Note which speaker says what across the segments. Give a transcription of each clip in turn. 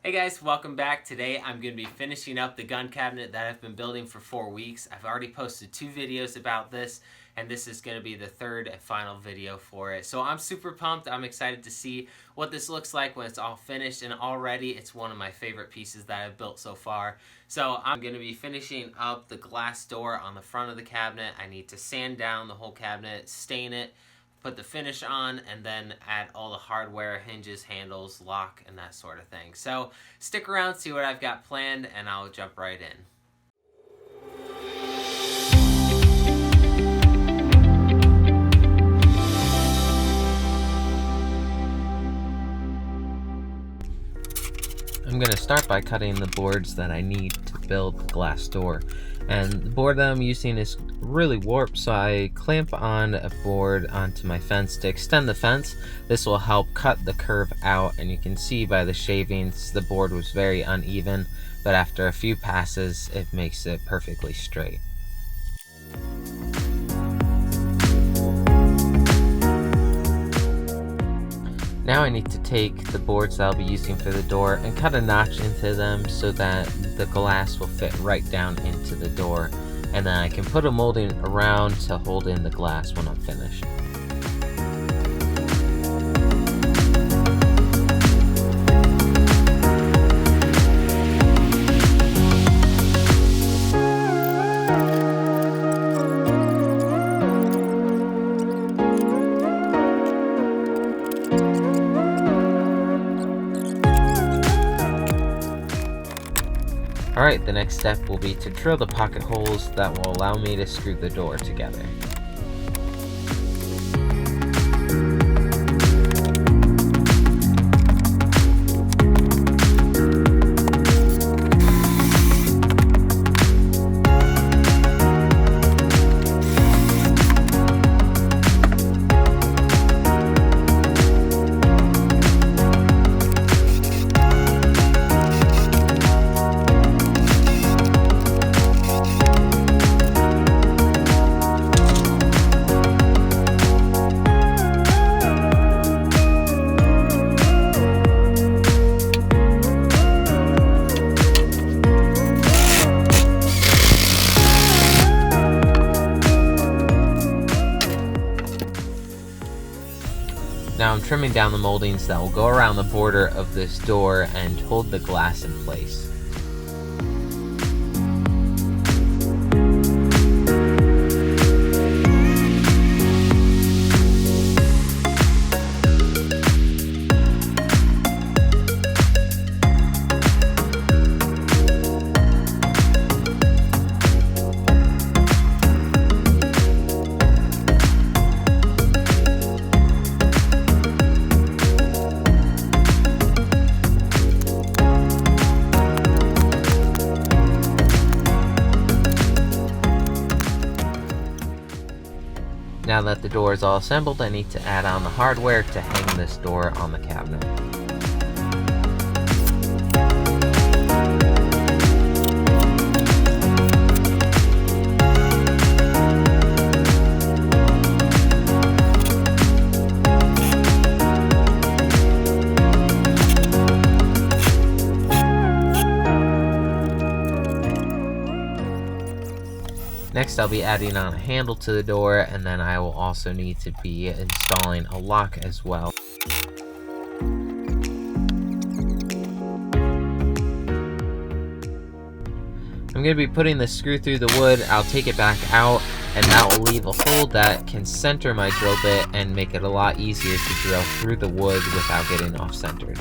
Speaker 1: Hey guys, welcome back. Today I'm going to be finishing up the gun cabinet that I've been building for 4 weeks. I've already posted 2 videos about this, and this is going to be the third and final video for it. So I'm super pumped. I'm excited to see what this looks like when it's all finished, and already it's one of my favorite pieces that I've built so far. So I'm going to be finishing up the glass door on the front of the cabinet. I need to sand down the whole cabinet, stain it, put the finish on, and then add all the hardware, hinges, handles, lock, and that sort of thing. So stick around, see what I've got planned, and I'll jump right in. I'm going to start by cutting the boards that I need to build the glass door. And the board that I'm using is really warped, so I clamp on a board onto my fence to extend the fence. This will help cut the curve out, and you can see by the shavings the board was very uneven, but after a few passes it makes it perfectly straight. Now I need to take the boards that I'll be using for the door and cut a notch into them so that the glass will fit right down into the door, and then I can put a molding around to hold in the glass when I'm finished. Alright, the next step will be to drill the pocket holes that will allow me to screw the door together. Now I'm trimming down the moldings that will go around the border of this door and hold the glass in place. Now that the door is all assembled, I need to add on the hardware to hang this door on the cabinet. Next, I'll be adding on a handle to the door, and then I will also need to be installing a lock as well. I'm going to be putting the screw through the wood. I'll take it back out, and that will leave a hole that can center my drill bit and make it a lot easier to drill through the wood without getting off-centered.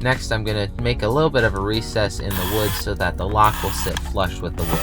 Speaker 1: Next, I'm going to make a little bit of a recess in the wood so that the lock will sit flush with the wood.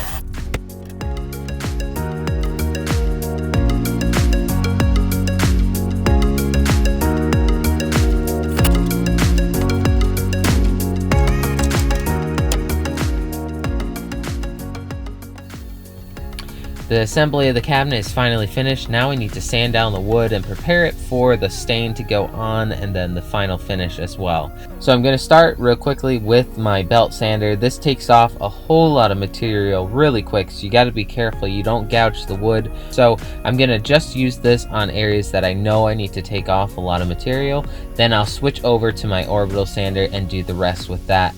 Speaker 1: The assembly of the cabinet is finally finished. Now we need to sand down the wood and prepare it for the stain to go on and then the final finish as well. So I'm going to start real quickly with my belt sander. This takes off a whole lot of material really quick, so you got to be careful you don't gouge the wood. So I'm going to just use this on areas that I know I need to take off a lot of material. Then I'll switch over to my orbital sander and do the rest with that.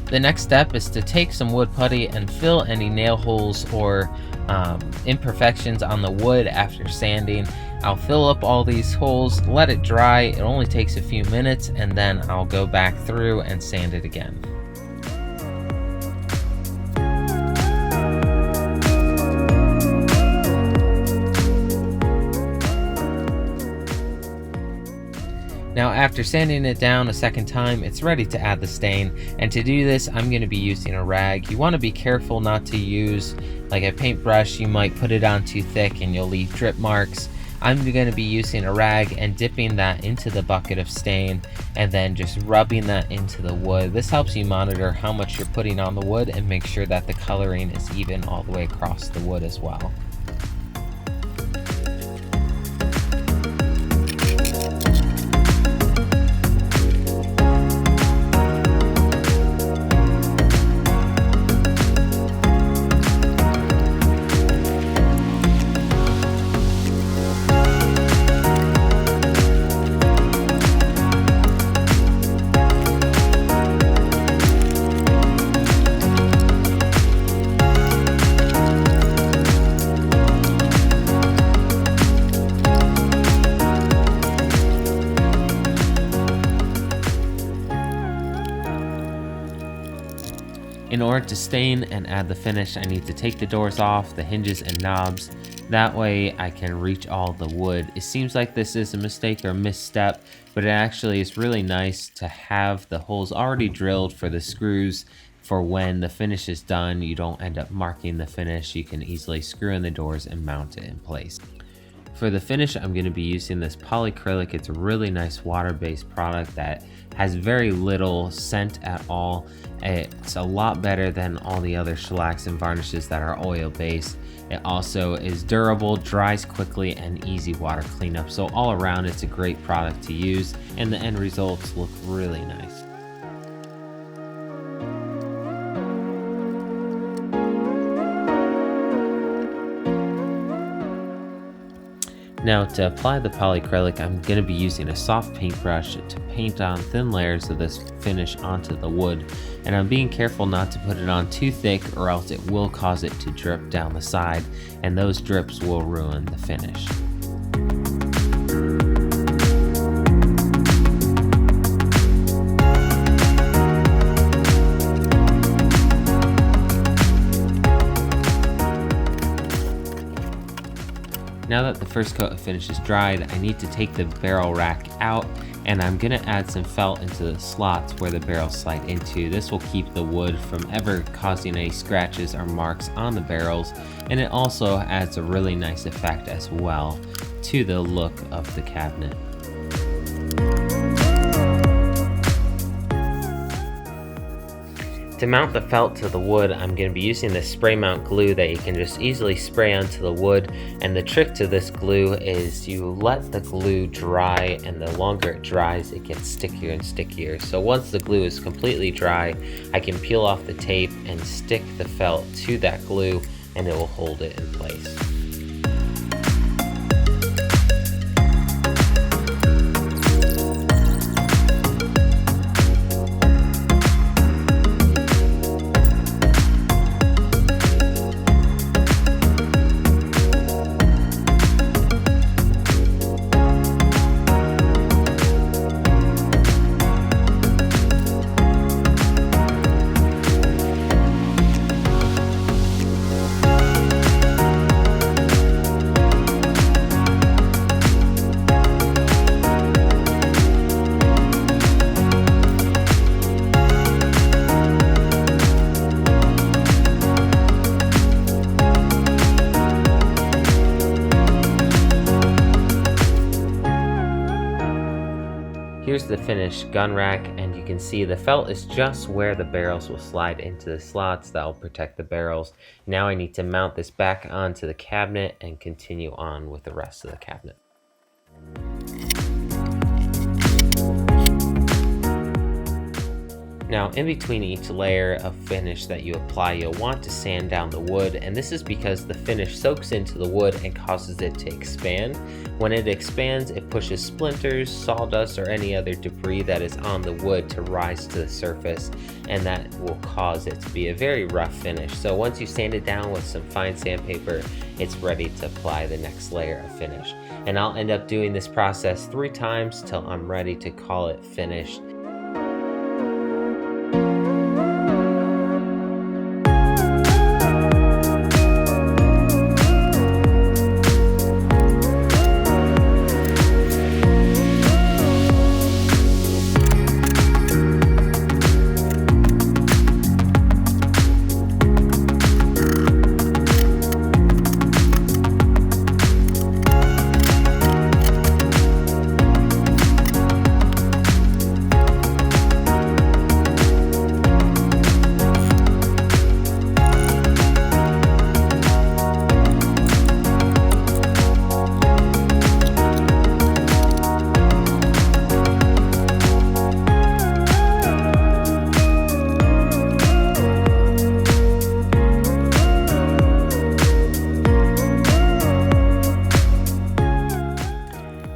Speaker 1: The next step is to take some wood putty and fill any nail holes or imperfections on the wood after sanding. I'll fill up all these holes, let it dry. It only takes a few minutes, and then I'll go back through and sand it again. Now after sanding it down a second time, it's ready to add the stain, and to do this I'm going to be using a rag. You want to be careful not to use like a paintbrush. You might put it on too thick and you'll leave drip marks. I'm going to be using a rag and dipping that into the bucket of stain and then just rubbing that into the wood. This helps you monitor how much you're putting on the wood and make sure that the coloring is even all the way across the wood as well. In order to stain and add the finish, I need to take the doors off, the hinges and knobs. That way I can reach all the wood. It seems like this is a mistake or a misstep, but it actually is really nice to have the holes already drilled for the screws for when the finish is done. You don't end up marking the finish. You can easily screw in the doors and mount it in place. For the finish, I'm going to be using this polyacrylic. It's a really nice water-based product that has very little scent at all. It's a lot better than all the other shellacs and varnishes that are oil-based. It also is durable, dries quickly, and easy water cleanup. So all around, it's a great product to use, and the end results look really nice. Now to apply the polyacrylic, I'm going to be using a soft paintbrush to paint on thin layers of this finish onto the wood, and I'm being careful not to put it on too thick or else it will cause it to drip down the side, and those drips will ruin the finish. Now that the first coat of finish is dried, I need to take the barrel rack out, and I'm going to add some felt into the slots where the barrels slide into. This will keep the wood from ever causing any scratches or marks on the barrels, and it also adds a really nice effect as well to the look of the cabinet. To mount the felt to the wood, I'm going to be using this spray mount glue that you can just easily spray onto the wood, and the trick to this glue is you let the glue dry, and the longer it dries it gets stickier and stickier. So once the glue is completely dry, I can peel off the tape and stick the felt to that glue and it will hold it in place. Here's the finished gun rack, and you can see the felt is just where the barrels will slide into the slots that will protect the barrels. Now I need to mount this back onto the cabinet and continue on with the rest of the cabinet. Now, in between each layer of finish that you apply, you'll want to sand down the wood, and this is because the finish soaks into the wood and causes it to expand. When it expands, it pushes splinters, sawdust, or any other debris that is on the wood to rise to the surface, and that will cause it to be a very rough finish. So once you sand it down with some fine sandpaper, it's ready to apply the next layer of finish. And I'll end up doing this process 3 times till I'm ready to call it finished.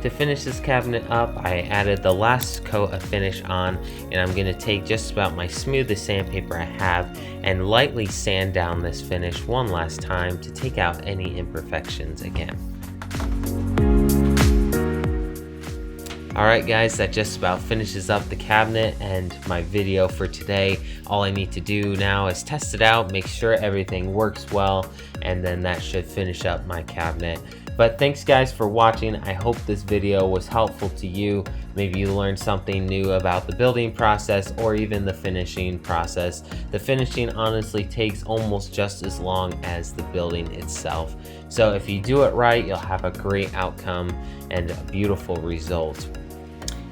Speaker 1: To finish this cabinet up, I added the last coat of finish on, and I'm going to take just about my smoothest sandpaper I have and lightly sand down this finish one last time to take out any imperfections again. Alright guys, that just about finishes up the cabinet and my video for today. All I need to do now is test it out, make sure everything works well, and then that should finish up my cabinet. But thanks guys for watching. I hope this video was helpful to you. Maybe you learned something new about the building process or even the finishing process. The finishing honestly takes almost just as long as the building itself. So if you do it right, you'll have a great outcome and a beautiful result.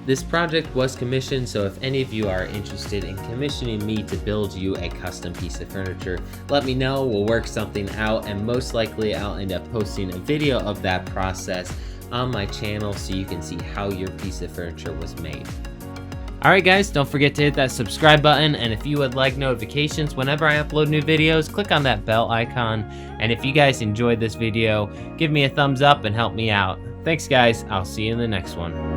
Speaker 1: This project was commissioned, so if any of you are interested in commissioning me to build you a custom piece of furniture, let me know. We'll work something out, and most likely I'll end up posting a video of that process on my channel so you can see how your piece of furniture was made. Alright guys, don't forget to hit that subscribe button, and if you would like notifications whenever I upload new videos, click on that bell icon. And if you guys enjoyed this video, give me a thumbs up and help me out. Thanks guys, I'll see you in the next one.